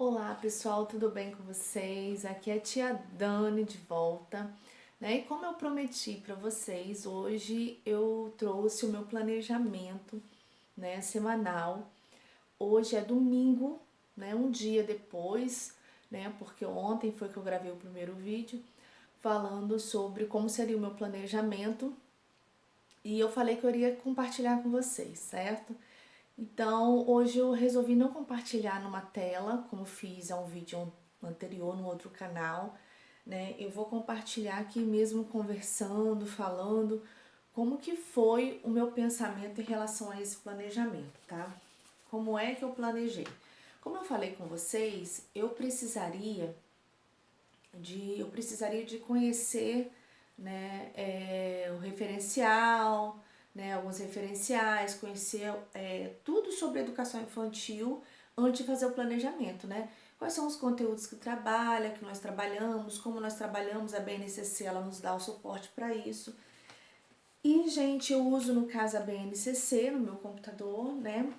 Olá pessoal, tudo bem com vocês? Aqui é a tia Dani de volta, né? E como eu prometi para vocês, hoje eu trouxe o meu planejamento, né, semanal. Hoje é domingo, né, um dia depois, né, porque ontem foi que eu gravei o primeiro vídeo falando sobre como seria o meu planejamento e eu falei que eu iria compartilhar com vocês, certo? Então, hoje eu resolvi não compartilhar numa tela, como fiz a um vídeo anterior no outro canal, né? Eu vou compartilhar aqui mesmo conversando, falando como que foi o meu pensamento em relação a esse planejamento, tá? Como é que eu planejei? Como eu falei com vocês, eu precisaria de conhecer, né, o referencial, né, alguns referenciais, conhecer tudo sobre educação infantil antes de fazer o planejamento, né? Quais são os conteúdos que trabalha, que nós trabalhamos, como nós trabalhamos, a BNCC ela nos dá o suporte para isso. E, gente, eu uso no caso a BNCC no meu computador, né?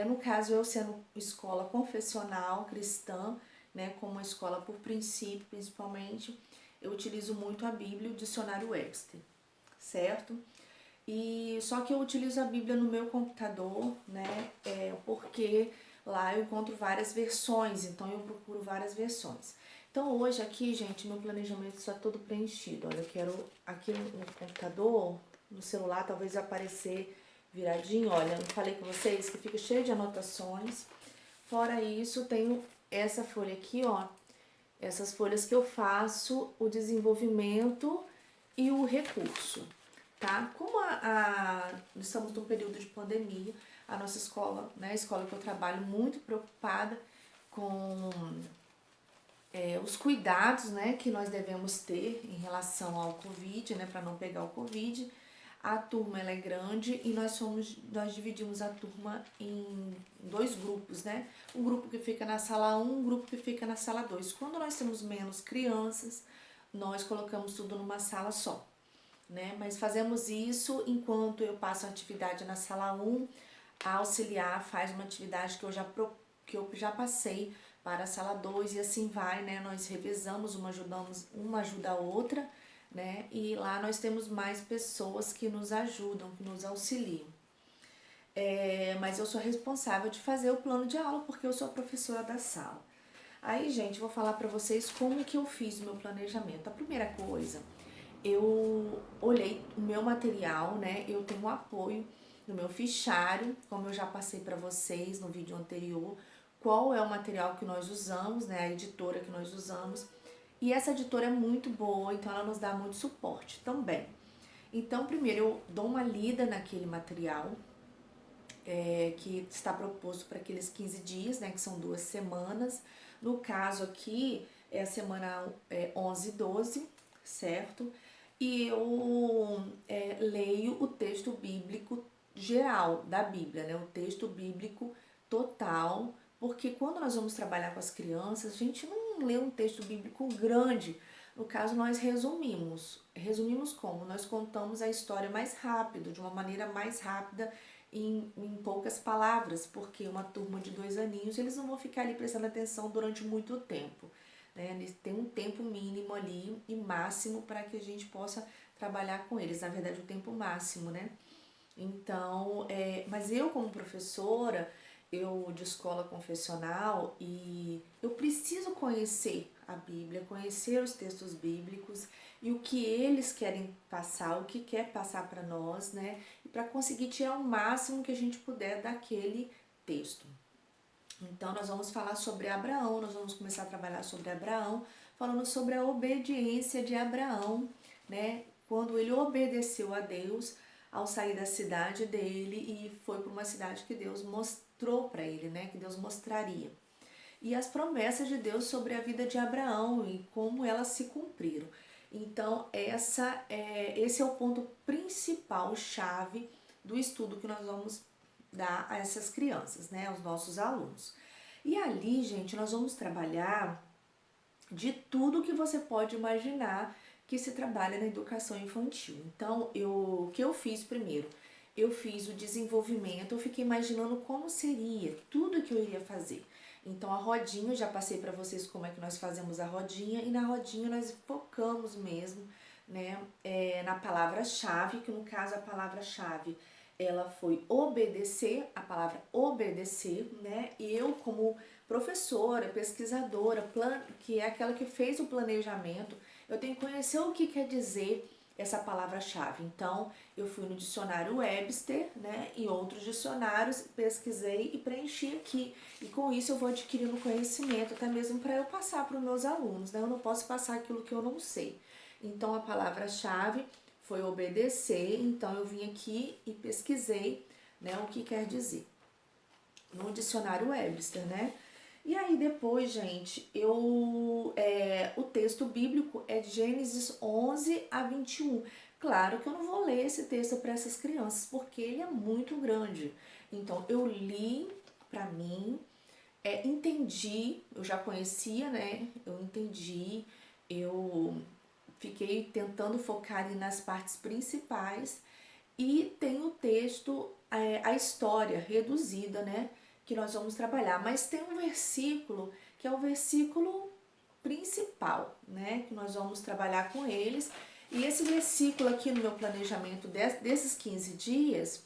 No caso, eu sendo escola confessional cristã, né, como uma escola por princípio, principalmente, eu utilizo muito a Bíblia e o dicionário Webster, certo? E só que eu utilizo a Bíblia no meu computador, né, porque lá eu encontro várias versões, então eu procuro várias versões. Então hoje aqui, gente, meu planejamento está todo preenchido. Olha, eu quero aqui no computador, no celular, talvez aparecer viradinho. Olha, eu falei com vocês que fica cheio de anotações. Fora isso, tenho essa folha aqui, ó. Essas folhas que eu faço o desenvolvimento e o recurso, tá? Como estamos num período de pandemia, a nossa escola, né, a escola que eu trabalho, muito preocupada com os cuidados, né, que nós devemos ter em relação ao Covid, né, para não pegar o Covid. A turma ela é grande e nós dividimos a turma em dois grupos, né? Um grupo que fica na sala 1, um grupo que fica na sala 2. Quando nós temos menos crianças, nós colocamos tudo numa sala só, né? Mas fazemos isso enquanto eu passo a atividade na sala 1, a auxiliar faz uma atividade que eu já passei para a sala 2 e assim vai, né? Nós revezamos, uma ajuda a outra, né? E lá nós temos mais pessoas que nos ajudam, que nos auxiliam. Mas eu sou responsável de fazer o plano de aula porque eu sou a professora da sala. Aí, gente, vou falar para vocês como que eu fiz o meu planejamento. A primeira coisa, eu olhei o meu material, né? Eu tenho um apoio no meu fichário, como eu já passei para vocês no vídeo anterior, qual é o material que nós usamos, né? A editora que nós usamos. E essa editora é muito boa, então ela nos dá muito suporte também. Então, primeiro eu dou uma lida naquele material, que está proposto para aqueles 15 dias, né, que são 2 semanas. No caso aqui, é a semana 11 e 12, certo? E eu leio o texto bíblico geral da Bíblia, né, o texto bíblico total, porque quando nós vamos trabalhar com as crianças, a gente não lê um texto bíblico grande. No caso, nós resumimos. Resumimos como? Nós contamos a história mais rápido, de uma maneira mais rápida, em poucas palavras, porque uma turma de 2 aninhos, eles não vão ficar ali prestando atenção durante muito tempo, né? Eles têm um tempo mínimo ali e máximo para que a gente possa trabalhar com eles, na verdade o tempo máximo, né? Então, mas eu como professora, eu de escola confessional, e eu preciso conhecer a Bíblia, conhecer os textos bíblicos e o que eles querem passar, o que quer passar para nós, né? E para conseguir tirar o máximo que a gente puder daquele texto. Então, nós vamos falar sobre Abraão, nós vamos começar a trabalhar sobre Abraão, falando sobre a obediência de Abraão, né? Quando ele obedeceu a Deus ao sair da cidade dele e foi para uma cidade que Deus mostrou para ele, né? Que Deus mostraria. E as promessas de Deus sobre a vida de Abraão e como elas se cumpriram. Então, esse é o ponto principal, chave do estudo que nós vamos dar a essas crianças, né, aos nossos alunos. E ali, gente, nós vamos trabalhar de tudo que você pode imaginar que se trabalha na educação infantil. Então, o que eu fiz primeiro? Eu fiz o desenvolvimento, eu fiquei imaginando como seria tudo que eu iria fazer. Então a rodinha, eu já passei para vocês como é que nós fazemos a rodinha, e na rodinha nós focamos mesmo, né, na palavra-chave, que no caso a palavra-chave ela foi obedecer, a palavra obedecer, né, e eu como professora, pesquisadora, que é aquela que fez o planejamento, eu tenho que conhecer o que quer dizer essa palavra-chave. Então, eu fui no dicionário Webster, né, e outros dicionários, pesquisei e preenchi aqui. E com isso eu vou adquirindo conhecimento, até mesmo para eu passar para os meus alunos, né? Eu não posso passar aquilo que eu não sei. Então, a palavra-chave foi obedecer, então eu vim aqui e pesquisei, né, o que quer dizer no dicionário Webster, né? E aí depois, gente, o texto bíblico é de Gênesis 11 a 21. Claro que eu não vou ler esse texto para essas crianças, porque ele é muito grande. Então, eu li para mim, entendi, eu já conhecia, né? Eu entendi, eu fiquei tentando focar ali nas partes principais e tem o texto, a história reduzida, né? Que nós vamos trabalhar. Mas tem um versículo que é o versículo principal, né? Que nós vamos trabalhar com eles. E esse versículo aqui no meu planejamento desses 15 dias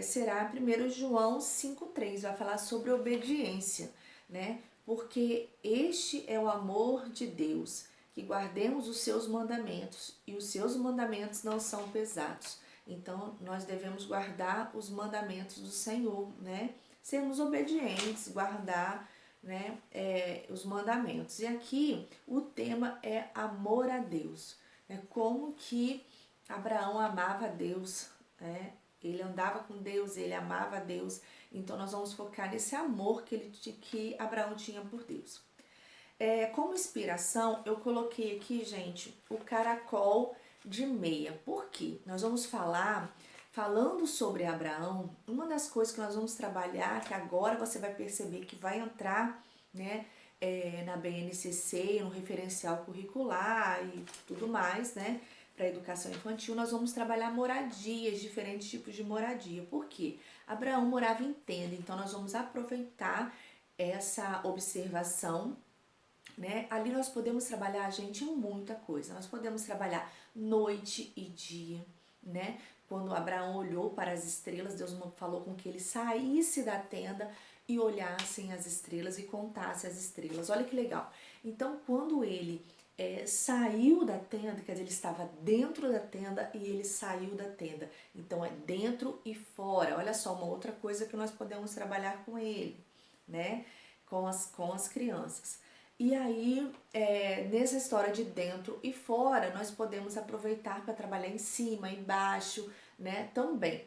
será 1 João 5,3, vai falar sobre obediência, né? Porque este é o amor de Deus, que guardemos os seus mandamentos, e os seus mandamentos não são pesados. Então, nós devemos guardar os mandamentos do Senhor, né? Sermos obedientes, guardar, né, os mandamentos. E aqui o tema é amor a Deus. Como que Abraão amava a Deus, né? Ele andava com Deus, ele amava a Deus. Então nós vamos focar nesse amor que Abraão tinha por Deus. Como inspiração, eu coloquei aqui, gente, o caracol de meia. Por quê? Nós vamos falando sobre Abraão, uma das coisas que nós vamos trabalhar, que agora você vai perceber que vai entrar, né, na BNCC, no referencial curricular e tudo mais, né, para a educação infantil, nós vamos trabalhar moradias, diferentes tipos de moradia. Por quê? Abraão morava em tenda, então nós vamos aproveitar essa observação, né? Ali nós podemos trabalhar, gente, em muita coisa. Nós podemos trabalhar noite e dia, né? Quando Abraão olhou para as estrelas, Deus falou com que ele saísse da tenda e olhassem as estrelas e contasse as estrelas. Olha que legal. Então, quando ele saiu da tenda, quer dizer, ele estava dentro da tenda e ele saiu da tenda. Então, é dentro e fora. Olha só, uma outra coisa que nós podemos trabalhar com ele, né? Com as crianças. E aí, nessa história de dentro e fora, nós podemos aproveitar para trabalhar em cima, embaixo, né? Também.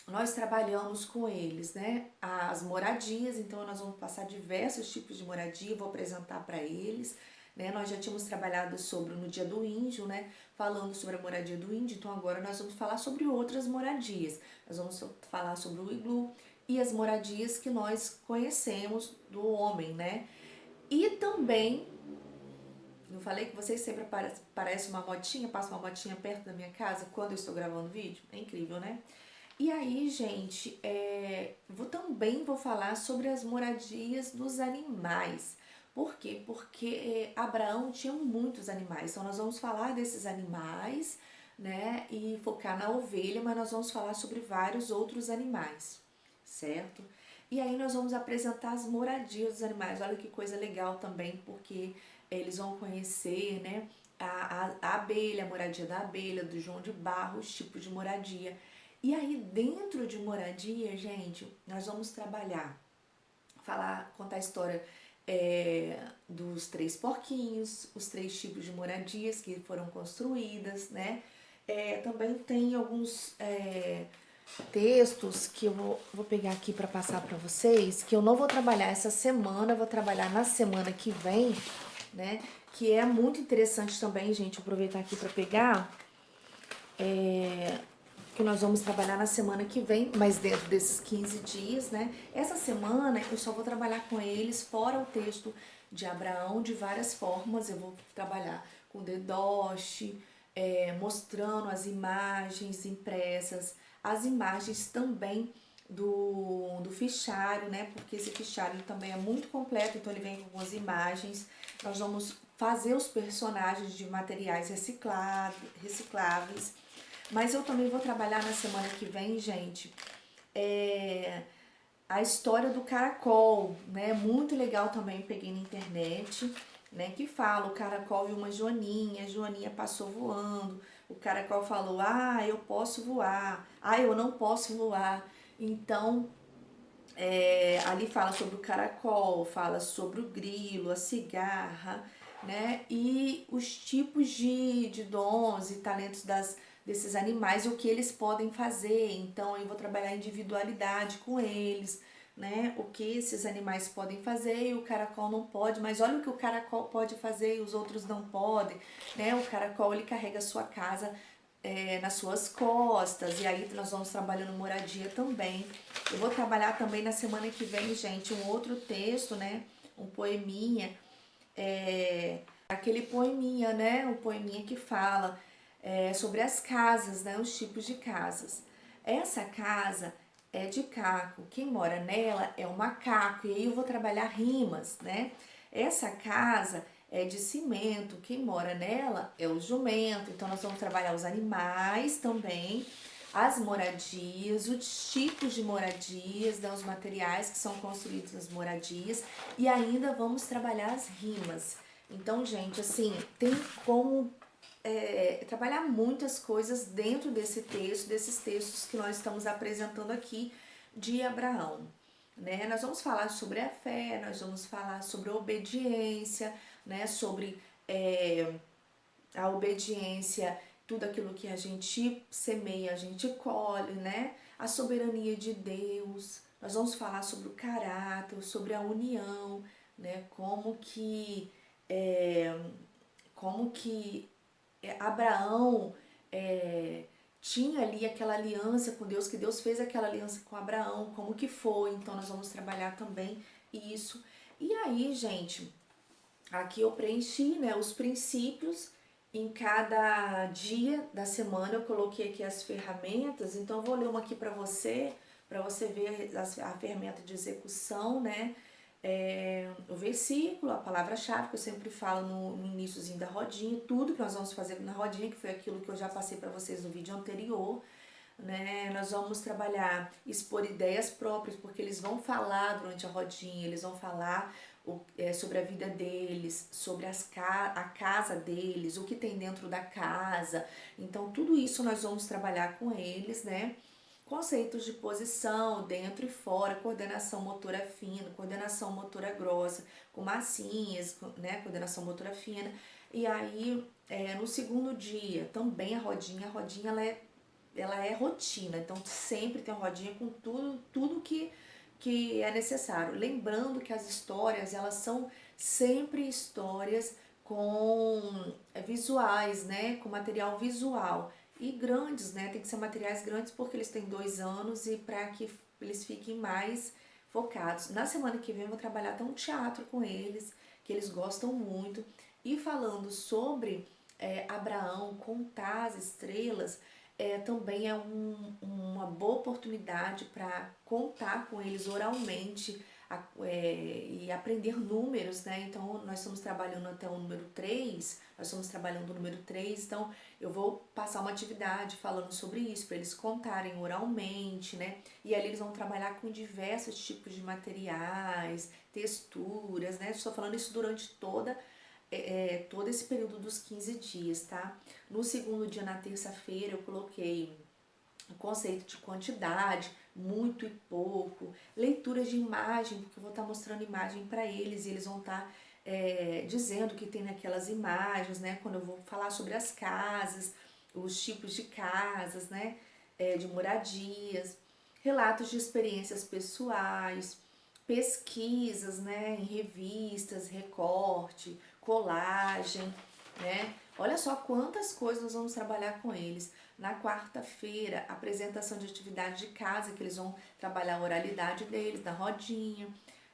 Nós trabalhamos com eles, né? As moradias, então nós vamos passar diversos tipos de moradia, vou apresentar para eles, né? Nós já tínhamos trabalhado sobre no dia do índio, né? Falando sobre a moradia do índio, então agora nós vamos falar sobre outras moradias. Nós vamos falar sobre o iglu e as moradias que nós conhecemos do homem, né? E também, eu falei que vocês sempre parece uma motinha, passa uma motinha perto da minha casa quando eu estou gravando vídeo? É incrível, né? E aí, gente, também vou falar sobre as moradias dos animais. Por quê? Porque Abraão tinha muitos animais. Então, nós vamos falar desses animais, né? E focar na ovelha, mas nós vamos falar sobre vários outros animais, certo? E aí nós vamos apresentar as moradias dos animais. Olha que coisa legal também, porque eles vão conhecer, né? A abelha, a moradia da abelha, do João de Barro, os tipos de moradia. E aí, dentro de moradia, gente, nós vamos trabalhar, contar a história dos 3 porquinhos, os 3 tipos de moradias que foram construídas, né? Também tem alguns textos que eu vou pegar aqui para passar para vocês, que eu não vou trabalhar essa semana, eu vou trabalhar na semana que vem, né? Que é muito interessante também, gente, aproveitar aqui para pegar. Que nós vamos trabalhar na semana que vem, mas dentro desses 15 dias, né? Essa semana eu só vou trabalhar com eles, fora o texto de Abraão, de várias formas. Eu vou trabalhar com dedoche, mostrando as imagens impressas, as imagens também do fichário, né? Porque esse fichário ele também é muito completo, então ele vem com algumas imagens. Nós vamos fazer os personagens de materiais recicláveis. Mas eu também vou trabalhar na semana que vem, gente, a história do caracol, né? Muito legal também, peguei na internet, né? Que fala, o caracol e uma joaninha, a joaninha passou voando, o caracol falou, ah, eu posso voar, ah, eu não posso voar. Então, ali fala sobre o caracol, fala sobre o grilo, a cigarra, né? E os tipos de dons e talentos desses animais e o que eles podem fazer. Então, eu vou trabalhar a individualidade com eles, né? O que esses animais podem fazer e o caracol não pode, mas olha o que o caracol pode fazer e os outros não podem, né? O caracol, ele carrega a sua casa nas suas costas, e aí nós vamos trabalhando moradia também. Eu vou trabalhar também na semana que vem, gente, um outro texto, né? Um poeminha, aquele poeminha, né? Um poeminha que fala sobre as casas, né? Os tipos de casas. Essa casa é de caco, quem mora nela é o macaco, e aí eu vou trabalhar rimas, né? Essa casa é de cimento, quem mora nela é o jumento, então nós vamos trabalhar os animais também, as moradias, os tipos de moradias, né, os materiais que são construídos nas moradias e ainda vamos trabalhar as rimas. Então, gente, assim, tem como trabalhar muitas coisas dentro desse texto, desses textos que nós estamos apresentando aqui de Abraão. Né? Nós vamos falar sobre a fé, nós vamos falar sobre a obediência, né? Sobre a obediência, tudo aquilo que a gente semeia, a gente colhe, né? A soberania de Deus. Nós vamos falar sobre o caráter, sobre a união, né? Como que Abraão tinha ali aquela aliança com Deus, que Deus fez aquela aliança com Abraão, como que foi. Então nós vamos trabalhar também isso. E aí, gente, aqui eu preenchi, né, os princípios. Em cada dia da semana eu coloquei aqui as ferramentas, então eu vou ler uma aqui para você ver a ferramenta de execução, né? O versículo, a palavra-chave que eu sempre falo no iniciozinho da rodinha, tudo que nós vamos fazer na rodinha, que foi aquilo que eu já passei para vocês no vídeo anterior, né? Nós vamos trabalhar, expor ideias próprias, porque eles vão falar durante a rodinha, eles vão falar sobre a vida deles, sobre a casa deles, o que tem dentro da casa. Então, tudo isso nós vamos trabalhar com eles, né? Conceitos de posição, dentro e fora, coordenação motora fina, coordenação motora grossa, com massinhas, né? Coordenação motora fina. E aí, no segundo dia, também a rodinha ela é rotina, então sempre tem uma rodinha com tudo que é necessário. Lembrando que as histórias, elas são sempre histórias com visuais, né? Com material visual. E grandes, né? Tem que ser materiais grandes porque eles têm 2 anos e para que eles fiquem mais focados. Na semana que vem eu vou trabalhar até um teatro com eles, que eles gostam muito. E falando sobre Abraão, contar as estrelas, também é uma boa oportunidade para contar com eles oralmente e aprender números, né? Então, nós estamos trabalhando até o número 3, nós estamos trabalhando o número 3, então eu vou passar uma atividade falando sobre isso, para eles contarem oralmente, né? E ali eles vão trabalhar com diversos tipos de materiais, texturas, né? Estou falando isso durante todo esse período dos 15 dias, tá? No segundo dia, na terça-feira, eu coloquei o conceito de quantidade, muito e pouco, leituras de imagem, porque eu vou estar mostrando imagem para eles e eles vão estar dizendo o que tem naquelas imagens, né? Quando eu vou falar sobre as casas, os tipos de casas, né? De moradias, relatos de experiências pessoais, pesquisas, né? Em revistas, recorte, colagem, né? Olha só quantas coisas nós vamos trabalhar com eles. Na quarta-feira, apresentação de atividade de casa, que eles vão trabalhar a oralidade deles, na rodinha,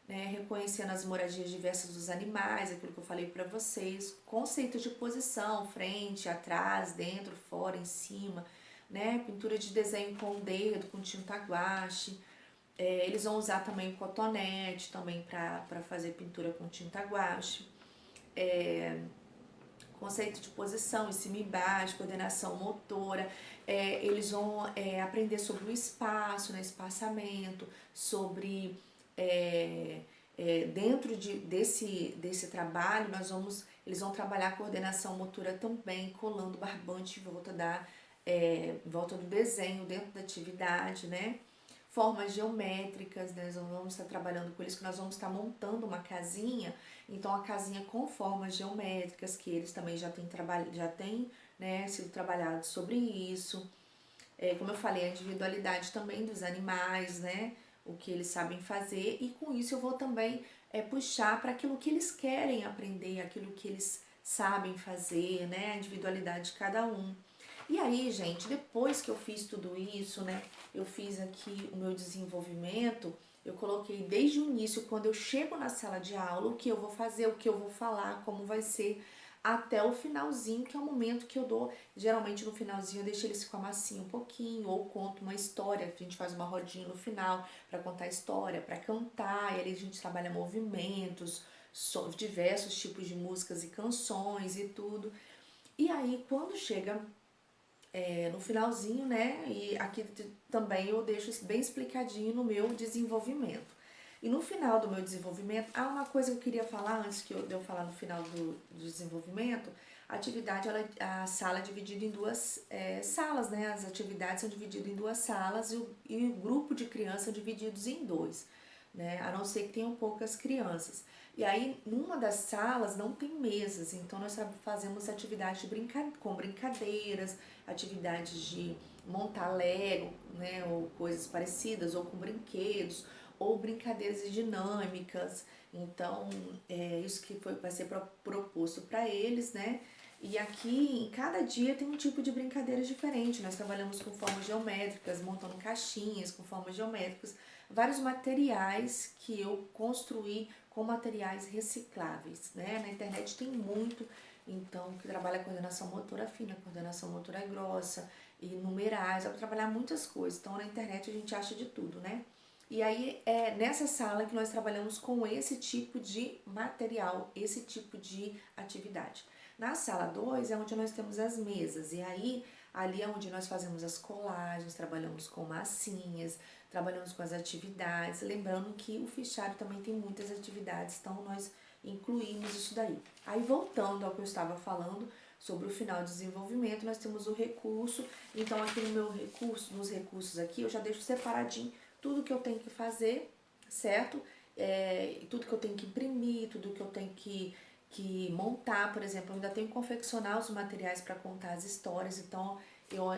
né? Reconhecendo as moradias diversas dos animais, aquilo que eu falei para vocês. Conceitos de posição, frente, atrás, dentro, fora, em cima, né? Pintura de desenho com o dedo, com tinta guache, Eles vão usar também o cotonete também para fazer pintura com tinta guache. Conceito de posição, em cima e embaixo, coordenação motora. Eles vão aprender sobre o espaço, né, espaçamento, sobre dentro desse trabalho eles vão trabalhar a coordenação motora também, colando barbante em volta do desenho dentro da atividade, né? Formas geométricas, né? Nós vamos estar trabalhando com eles, que nós vamos estar montando uma casinha, então a casinha com formas geométricas, que eles também já têm, né, sido trabalhados sobre isso. Como eu falei, a individualidade também dos animais, né? O que eles sabem fazer, e com isso eu vou também puxar para aquilo que eles querem aprender, aquilo que eles sabem fazer, né? A individualidade de cada um. E aí, gente, depois que eu fiz tudo isso, né? Eu fiz aqui o meu desenvolvimento, eu coloquei desde o início, quando eu chego na sala de aula, o que eu vou fazer, o que eu vou falar, como vai ser, até o finalzinho, que é o momento que eu dou. Geralmente no finalzinho eu deixo eles com a massinha um pouquinho, ou conto uma história, a gente faz uma rodinha no final para contar a história, para cantar, e ali a gente trabalha movimentos, diversos tipos de músicas e canções e tudo. E aí quando chega no finalzinho, né, e aqui também eu deixo isso bem explicadinho no meu desenvolvimento. E no final do meu desenvolvimento, há uma coisa que eu queria falar antes de eu falar no final do desenvolvimento. A atividade, a sala é dividida em duas salas, né? As atividades são divididas em duas salas e o grupo de crianças são divididos em dois, né? A não ser que tenham poucas crianças. E aí, numa das salas não tem mesas, então nós fazemos atividades com brincadeiras, atividades de montar Lego, né? Ou coisas parecidas, ou com brinquedos, ou brincadeiras dinâmicas. Então, isso que vai ser proposto para eles, né? E aqui, em cada dia, tem um tipo de brincadeira diferente. Nós trabalhamos com formas geométricas, montando caixinhas com formas geométricas, vários materiais que eu construí com materiais recicláveis, né? Na internet tem muito, então, que trabalha a coordenação motora fina, coordenação motora grossa, e numerais, vai trabalhar muitas coisas. Então, na internet a gente acha de tudo, né? E aí é nessa sala que nós trabalhamos com esse tipo de material, esse tipo de atividade. Na sala 2 é onde nós temos as mesas, e aí ali é onde nós fazemos as colagens, trabalhamos com massinhas, trabalhamos com as atividades, lembrando que o fichário também tem muitas atividades, então nós incluímos isso daí. Aí voltando ao que eu estava falando sobre o final de desenvolvimento, nós temos o recurso, então aqui no meu recurso, nos recursos aqui, eu já deixo separadinho tudo que eu tenho que fazer, certo? Tudo que eu tenho que imprimir, tudo que eu tenho que montar, por exemplo, eu ainda tenho que confeccionar os materiais para contar as histórias, então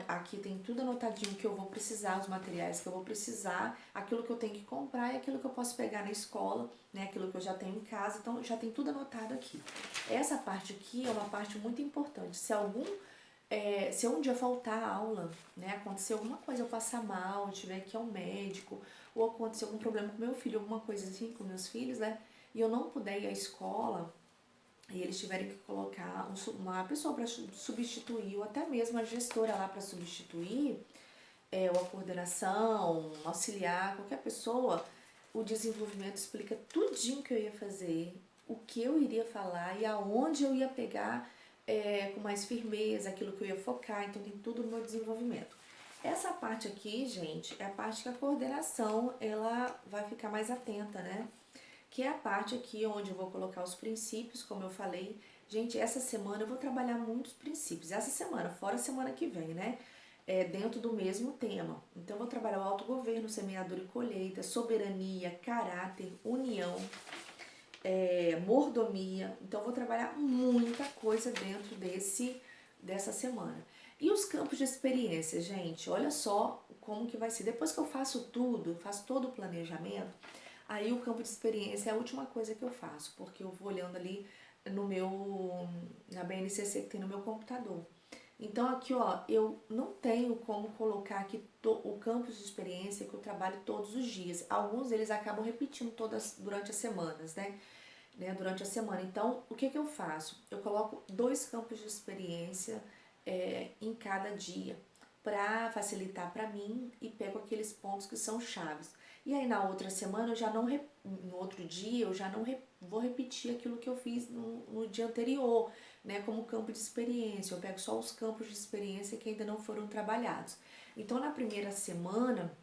aqui tem tudo anotadinho que eu vou precisar, os materiais que eu vou precisar, aquilo que eu tenho que comprar e aquilo que eu posso pegar na escola, né, aquilo que eu já tenho em casa, então já tem tudo anotado aqui. Essa parte aqui é uma parte muito importante. Se um dia faltar aula, né, acontecer alguma coisa, eu passar mal, tiver que ir ao médico, ou acontecer algum problema com meu filho, alguma coisa assim com meus filhos, né, e eu não puder ir à escola, e eles tiverem que colocar uma pessoa para substituir, ou até mesmo a gestora lá para substituir, ou a coordenação, auxiliar, qualquer pessoa, o desenvolvimento explica tudinho que eu ia fazer, o que eu iria falar e aonde eu ia pegar com mais firmeza, aquilo que eu ia focar, então tem tudo no meu desenvolvimento. Essa parte aqui, gente, é a parte que a coordenação, ela vai ficar mais atenta, né? Que é a parte aqui onde eu vou colocar os princípios, como eu falei. Gente, essa semana eu vou trabalhar muitos princípios. Essa semana, fora a semana que vem, né? Dentro do mesmo tema. Então, eu vou trabalhar o autogoverno, semeadura e colheita, soberania, caráter, união, mordomia. Então, eu vou trabalhar muita coisa dentro dessa semana. E os campos de experiência, gente, olha só como que vai ser. Depois que eu faço tudo, faço todo o planejamento, aí o campo de experiência é a última coisa que eu faço, porque eu vou olhando ali na BNCC que tem no meu computador. Então aqui, ó, eu não tenho como colocar aqui o campus de experiência que eu trabalho todos os dias. Alguns deles acabam repetindo durante as semanas, né? Durante a semana. Então, o que eu faço? Eu coloco 2 campos de experiência em cada dia para facilitar para mim e pego aqueles pontos que são chaves. E aí na outra semana eu já não, no outro dia eu já não vou repetir aquilo que eu fiz no dia anterior, né, como campo de experiência. Eu pego só os campos de experiência que ainda não foram trabalhados. Então na primeira semana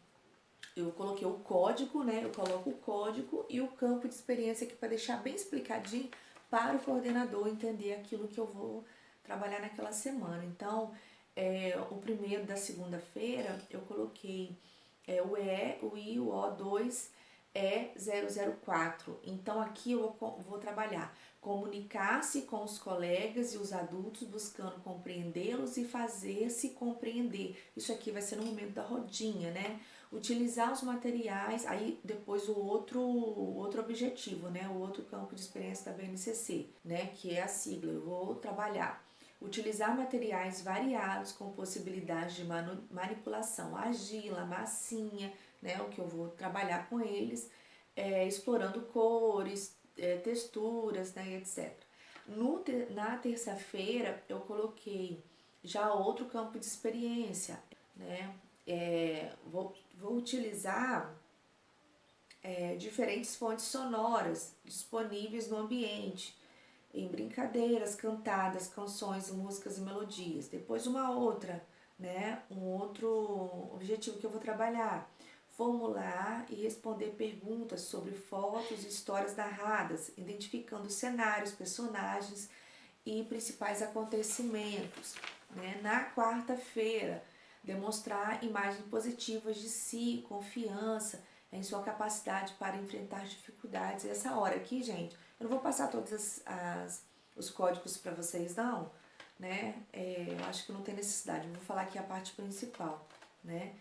eu coloquei o código, né? Eu coloco o código e o campo de experiência aqui para deixar bem explicadinho para o coordenador entender aquilo que eu vou trabalhar naquela semana. Então, o primeiro da segunda-feira eu coloquei o E, o I, o O2 E004. Então aqui eu vou trabalhar comunicar-se com os colegas e os adultos, buscando compreendê-los e fazer-se compreender. Isso aqui vai ser no momento da rodinha, né? Utilizar os materiais, aí depois o outro objetivo, né? O outro campo de experiência da BNCC, né? Que é a sigla. Eu vou trabalhar. Utilizar materiais variados com possibilidade de manipulação, argila, massinha, né? O que eu vou trabalhar com eles, explorando cores, texturas, né? Etc. Na terça-feira eu coloquei já outro campo de experiência, né? Vou utilizar diferentes fontes sonoras disponíveis no ambiente, em brincadeiras, cantadas, canções, músicas e melodias. Depois uma outra, né? Um outro objetivo que eu vou trabalhar. Formular e responder perguntas sobre fotos e histórias narradas, identificando cenários, personagens e principais acontecimentos. Né? Na quarta-feira, demonstrar imagens positivas de si, confiança em sua capacidade para enfrentar dificuldades. Essa hora aqui, gente, eu não vou passar todos os códigos para vocês, não, né? Eu acho que não tem necessidade, eu vou falar aqui a parte principal, né?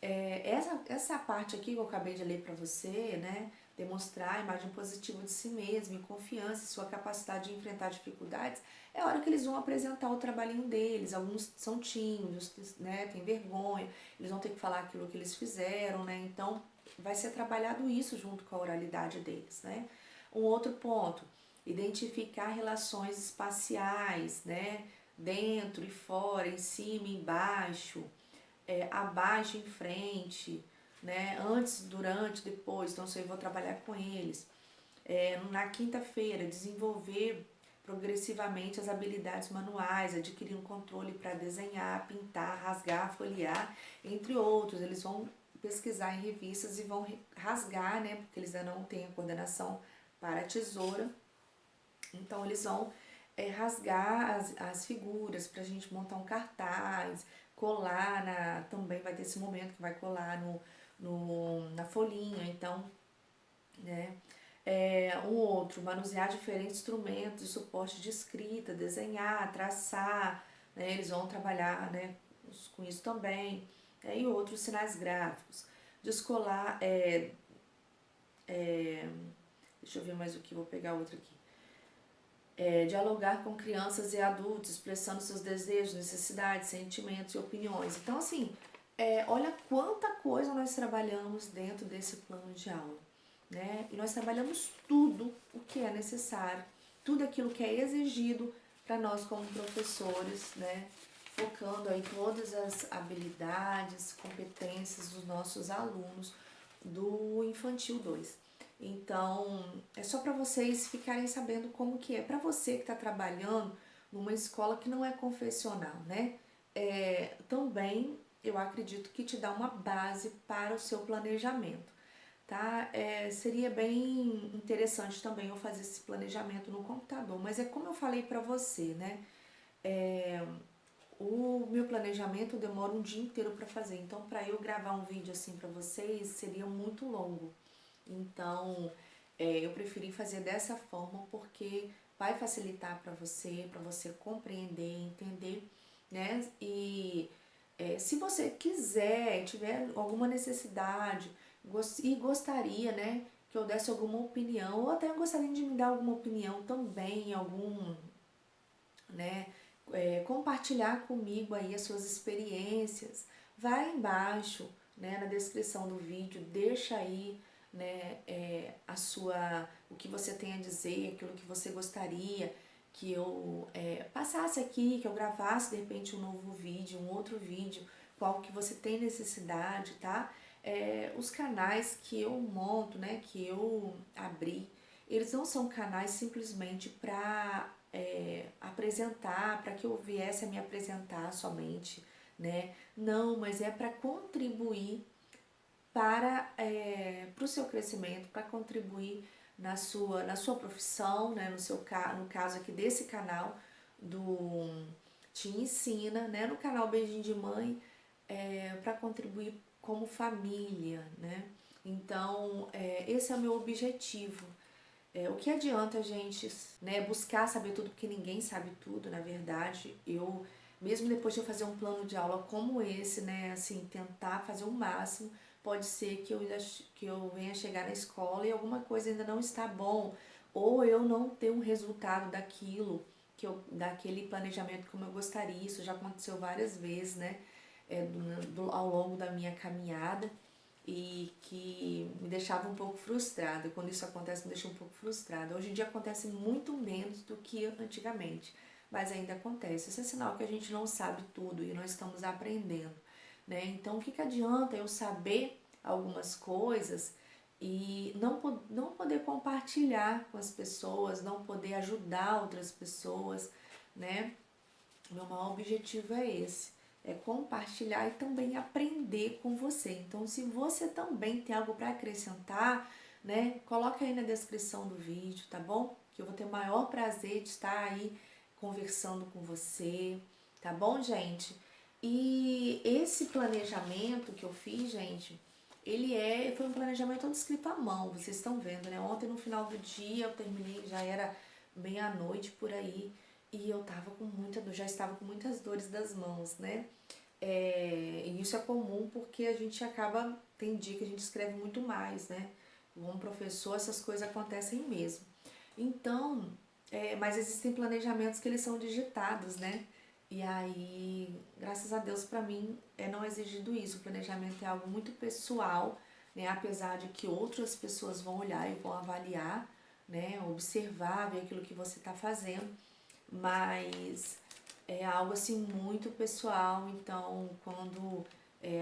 Essa parte aqui que eu acabei de ler para você, né? Demonstrar a imagem positiva de si mesmo, em confiança, sua capacidade de enfrentar dificuldades, é a hora que eles vão apresentar o trabalhinho deles. Alguns são tímidos, né? Tem vergonha, eles vão ter que falar aquilo que eles fizeram, né? Então, vai ser trabalhado isso junto com a oralidade deles, né? Um outro ponto, identificar relações espaciais, né? Dentro e fora, em cima e embaixo, abaixo e em frente, né? Antes, durante, depois. Então, isso aí eu vou trabalhar com eles. Na quinta-feira, desenvolver progressivamente as habilidades manuais, adquirir um controle para desenhar, pintar, rasgar, folhear, entre outros. Eles vão pesquisar em revistas e vão rasgar, né? Porque eles ainda não têm a coordenação para a tesoura. Então, eles vão rasgar as figuras para a gente montar um cartaz, colar também vai ter esse momento que vai colar na folhinha, então, né? Um outro, manusear diferentes instrumentos de suporte de escrita, desenhar, traçar, né? Eles vão trabalhar, né, com isso também, e outros sinais gráficos. Descolar, deixa eu ver mais o que, vou pegar outro aqui. Dialogar com crianças e adultos, expressando seus desejos, necessidades, sentimentos e opiniões. Então, assim, olha quanta coisa nós trabalhamos dentro desse plano de aula, né? E nós trabalhamos tudo o que é necessário, tudo aquilo que é exigido para nós como professores, né? Focando aí todas as habilidades, competências dos nossos alunos do Infantil 2. Então, é só para vocês ficarem sabendo como que é. Para você que está trabalhando numa escola que não é confessional, né? Também eu acredito que te dá uma base para o seu planejamento, tá? Seria bem interessante também eu fazer esse planejamento no computador, mas é como eu falei para você, né? O meu planejamento demora um dia inteiro para fazer, então para eu gravar um vídeo assim para vocês seria muito longo. Então, eu preferi fazer dessa forma porque vai facilitar para você compreender, entender, né? E se você quiser, tiver alguma necessidade e gostaria, né, que eu desse alguma opinião, ou até gostaria de me dar alguma opinião também, né, compartilhar comigo aí as suas experiências, vai embaixo, né, na descrição do vídeo, deixa aí, né, o que você tem a dizer, aquilo que você gostaria que eu passasse aqui, que eu gravasse de repente um novo vídeo, um outro vídeo, qual que você tem necessidade, tá? Os canais que eu monto, né, que eu abri, eles não são canais simplesmente para apresentar, para que eu viesse a me apresentar somente, né? Não, mas é para contribuir para o seu crescimento, para contribuir na sua profissão, né? No caso aqui desse canal do Te Ensina, né? No canal Beijinho de Mãe, para contribuir como família, né? Então, esse é o meu objetivo. O que adianta a gente, né, buscar saber tudo, porque ninguém sabe tudo, na verdade. Eu, mesmo depois de eu fazer um plano de aula como esse, né, assim, tentar fazer o máximo, pode ser que eu venha chegar na escola e alguma coisa ainda não está bom, ou eu não ter um resultado daquilo, daquele planejamento como eu gostaria. Isso já aconteceu várias vezes, né, ao longo da minha caminhada, e que me deixava um pouco frustrada. Quando isso acontece, me deixa um pouco frustrada. Hoje em dia acontece muito menos do que antigamente, mas ainda acontece. Isso é sinal que a gente não sabe tudo e nós estamos aprendendo, né? Então, o que que adianta eu saber algumas coisas e não poder compartilhar com as pessoas, não poder ajudar outras pessoas, né? Meu maior objetivo é esse, é compartilhar e também aprender com você. Então, se você também tem algo para acrescentar, né, coloca aí na descrição do vídeo, tá bom? Que eu vou ter o maior prazer de estar aí conversando com você, tá bom, gente? E esse planejamento que eu fiz, gente, foi um planejamento todo escrito à mão, vocês estão vendo, né? Ontem no final do dia eu terminei, já era meia-noite por aí, e eu tava com muita dor, já estava com muitas dores das mãos, né? E isso é comum porque a gente tem dia que a gente escreve muito mais, né? Como professor, essas coisas acontecem mesmo. Então, mas existem planejamentos que eles são digitados, né? E aí, graças a Deus, para mim, não exigido isso. O planejamento é algo muito pessoal, né? Apesar de que outras pessoas vão olhar e vão avaliar, né? Observar, ver aquilo que você está fazendo, mas é algo assim muito pessoal. Então, quando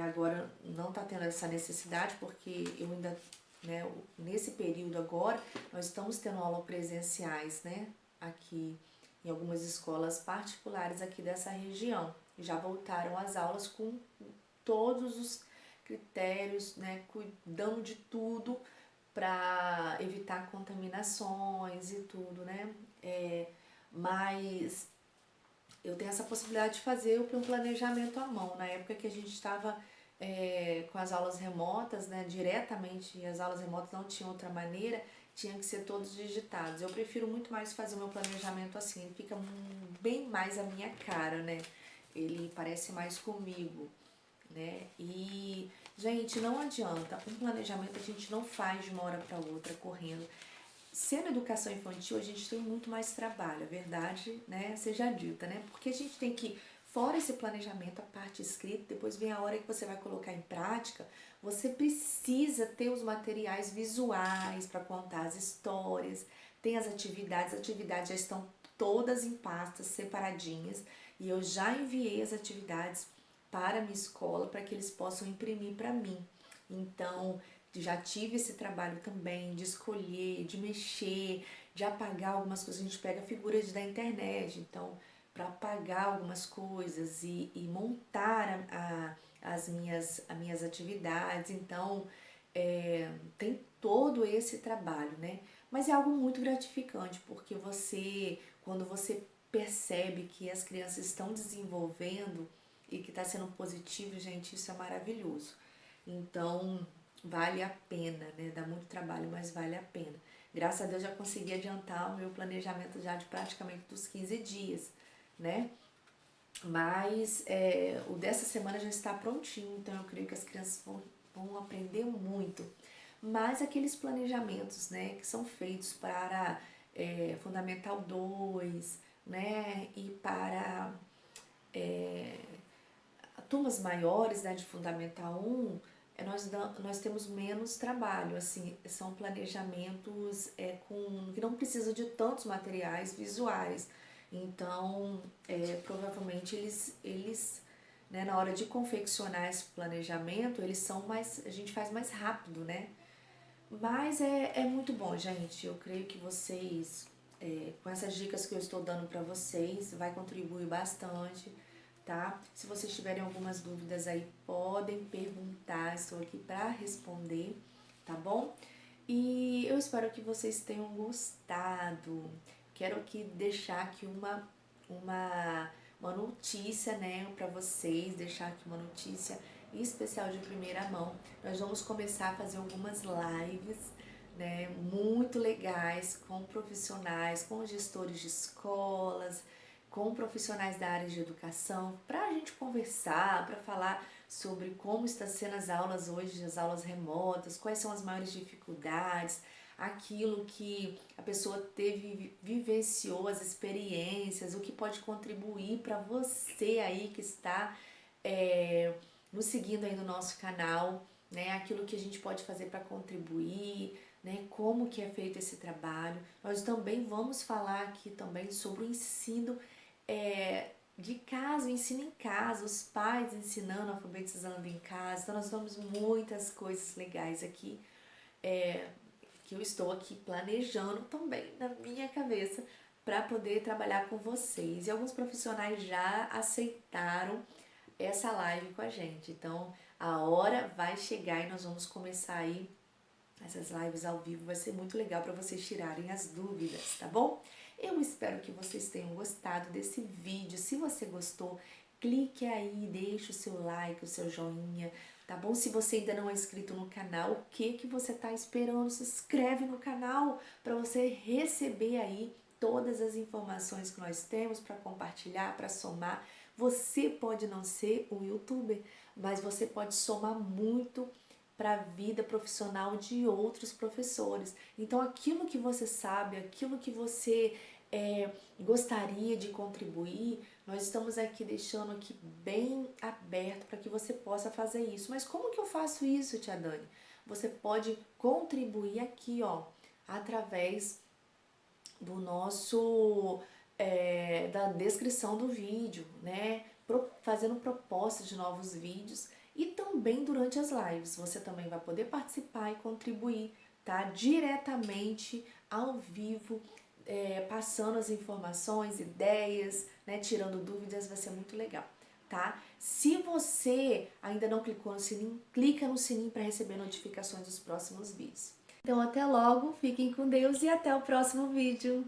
agora não está tendo essa necessidade, porque eu ainda, né, nesse período agora, nós estamos tendo aula presenciais, né, aqui em algumas escolas particulares aqui dessa região. Já voltaram as aulas com todos os critérios, né, cuidando de tudo para evitar contaminações e tudo, né? Mas eu tenho essa possibilidade de fazer um planejamento à mão. Na época que a gente estava com as aulas remotas, né, diretamente, as aulas remotas não tinham outra maneira, tinham que ser todos digitados. Eu prefiro muito mais fazer o meu planejamento assim, ele fica bem mais a minha cara, né? Ele parece mais comigo, né? E, gente, não adianta. Um planejamento a gente não faz de uma hora para outra correndo. Sendo educação infantil, a gente tem muito mais trabalho, a verdade, né, seja dita, né? Porque a gente tem que, fora esse planejamento, a parte escrita, depois vem a hora que você vai colocar em prática, você precisa ter os materiais visuais para contar as histórias, tem as atividades já estão todas em pastas separadinhas, e eu já enviei as atividades para a minha escola para que eles possam imprimir para mim. Então, já tive esse trabalho também de escolher, de mexer, de apagar algumas coisas. A gente pega figuras da internet, então, para apagar algumas coisas e montar as minhas atividades. Então, tem todo esse trabalho, né? Mas é algo muito gratificante, porque quando você percebe que as crianças estão desenvolvendo e que está sendo positivo, gente, isso é maravilhoso. Então, vale a pena, né? Dá muito trabalho, mas vale a pena. Graças a Deus já consegui adiantar o meu planejamento já de praticamente dos 15 dias, né? Mas o dessa semana já está prontinho, então eu creio que as crianças vão aprender muito. Mas aqueles planejamentos, né, que são feitos para Fundamental 2, né, e para turmas maiores, né, de Fundamental 1, nós temos menos trabalho, assim, são planejamentos que não precisam de tantos materiais visuais. Então, provavelmente eles né, na hora de confeccionar esse planejamento, eles são mais, a gente faz mais rápido, né? Mas é muito bom, gente. Eu creio que vocês, com essas dicas que eu estou dando para vocês, vai contribuir bastante, tá? Se vocês tiverem algumas dúvidas aí, podem perguntar, estou aqui para responder, tá bom? E eu espero que vocês tenham gostado. Quero aqui deixar aqui uma notícia, né, para vocês, deixar aqui uma notícia especial de primeira mão. Nós vamos começar a fazer algumas lives, né, muito legais com profissionais, com gestores de escolas, com profissionais da área de educação, para a gente conversar, para falar sobre como estão sendo as aulas hoje, as aulas remotas, quais são as maiores dificuldades, aquilo que a pessoa teve, vivenciou, as experiências, o que pode contribuir para você aí que está nos seguindo aí no nosso canal, né? Aquilo que a gente pode fazer para contribuir, né? Como que é feito esse trabalho. Nós também vamos falar aqui também sobre o ensino de casa, o ensino em casa, os pais ensinando, alfabetizando em casa. Então nós vamos muitas coisas legais aqui, que eu estou aqui planejando também na minha cabeça para poder trabalhar com vocês. E alguns profissionais já aceitaram essa live com a gente. Então, a hora vai chegar e nós vamos começar aí essas lives ao vivo. Vai ser muito legal para vocês tirarem as dúvidas, tá bom? Eu espero que vocês tenham gostado desse vídeo. Se você gostou, clique aí, deixa o seu like, o seu joinha, tá bom? Se você ainda não é inscrito no canal, o que você tá esperando? Se inscreve no canal para você receber aí todas as informações que nós temos para compartilhar, para somar. Você pode não ser um youtuber, mas você pode somar muito para a vida profissional de outros professores. Então, aquilo que você sabe, aquilo que você gostaria de contribuir, nós estamos aqui deixando aqui bem aberto para que você possa fazer isso. Mas como que eu faço isso, tia Dani? Você pode contribuir aqui, ó, através do nosso da descrição do vídeo, né? Fazendo propostas de novos vídeos e também durante as lives. Você também vai poder participar e contribuir, tá? Diretamente ao vivo, passando as informações, ideias, né? Tirando dúvidas, vai ser muito legal, tá? Se você ainda não clicou no sininho, clica no sininho para receber notificações dos próximos vídeos. Então até logo, fiquem com Deus e até o próximo vídeo.